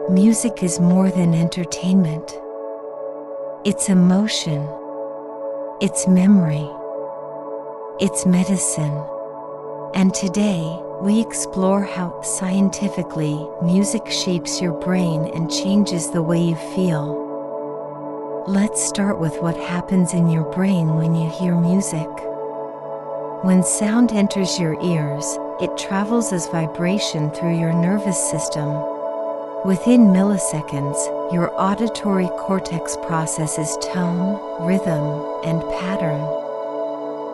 music is more than entertainment. It's emotion. It's memory. It's medicine. And today, we explore how, scientifically, music shapes your brain and changes the way you feel. Let's start with what happens in your brain when you hear music. When sound enters your ears, it travels as vibration through your nervous system. Within milliseconds, your auditory cortex processes tone, rhythm, and pattern.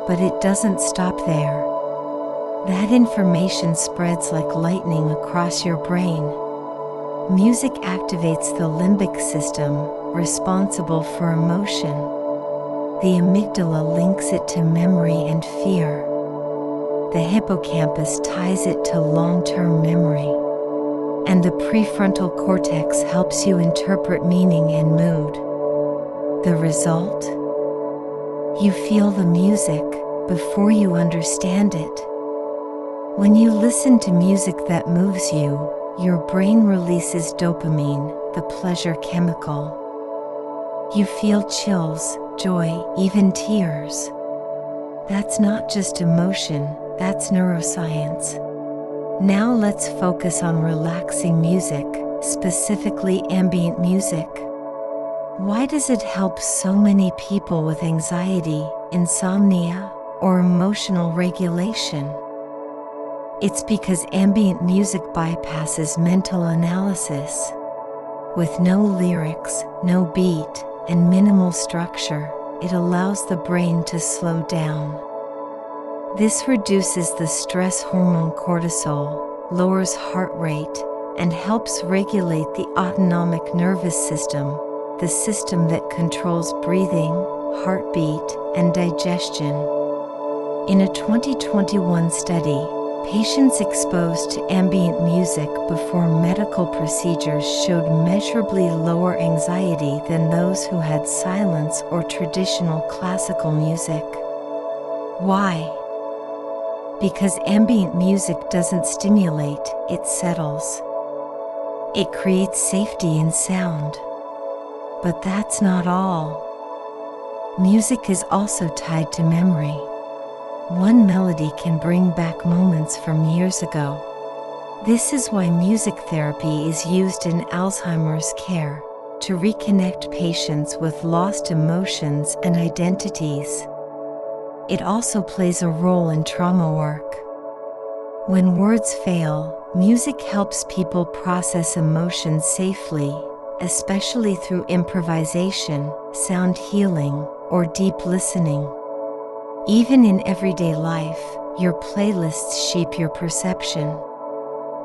But it doesn't stop there. That information spreads like lightning across your brain. Music activates the limbic system, responsible for emotion. The amygdala links it to memory and fear. The hippocampus ties it to long-term memory. And the prefrontal cortex helps you interpret meaning and mood. The result? You feel the music before you understand it. When you listen to music that moves you, your brain releases dopamine, the pleasure chemical. You feel chills, joy, even tears. That's not just emotion, that's neuroscience. Now let's focus on relaxing music, specifically ambient music. Why does it help so many people with anxiety, insomnia, or emotional regulation? It's because ambient music bypasses mental analysis. With no lyrics, no beat, and minimal structure, it allows the brain to slow down. This reduces the stress hormone cortisol, lowers heart rate, and helps regulate the autonomic nervous system, the system that controls breathing, heartbeat, and digestion. In a 2021 study, patients exposed to ambient music before medical procedures showed measurably lower anxiety than those who had silence or traditional classical music. Why? Because ambient music doesn't stimulate, it settles. It creates safety in sound. But that's not all. Music is also tied to memory. One melody can bring back moments from years ago. This is why music therapy is used in Alzheimer's care, to reconnect patients with lost emotions and identities. It also plays a role in trauma work. When words fail, music helps people process emotions safely, especially through improvisation, sound healing, or deep listening. Even in everyday life, your playlists shape your perception.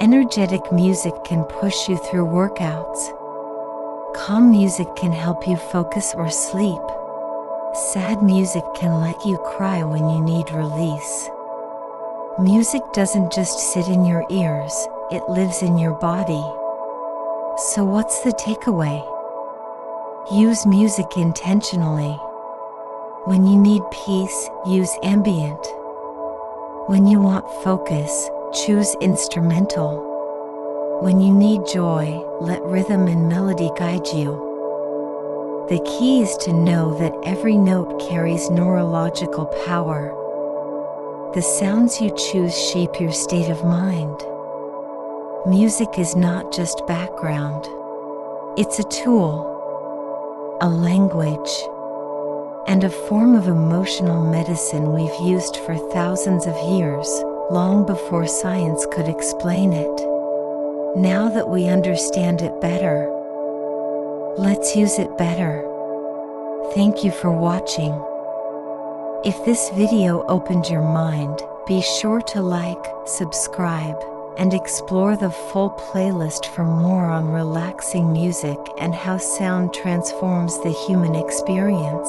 Energetic music can push you through workouts. Calm music can help you focus or sleep. Sad music can let you cry when you need release. Music doesn't just sit in your ears, it lives in your body. So what's the takeaway? Use music intentionally. When you need peace, use ambient. When you want focus, choose instrumental. When you need joy, let rhythm and melody guide you. The key is to know that every note carries neurological power. The sounds you choose shape your state of mind. Music is not just background. It's a tool, a language, and a form of emotional medicine we've used for thousands of years, long before science could explain it. Now that we understand it better, let's use it better. Thank you for watching. If this video opened your mind, be sure to like, subscribe, and explore the full playlist for more on relaxing music and how sound transforms the human experience.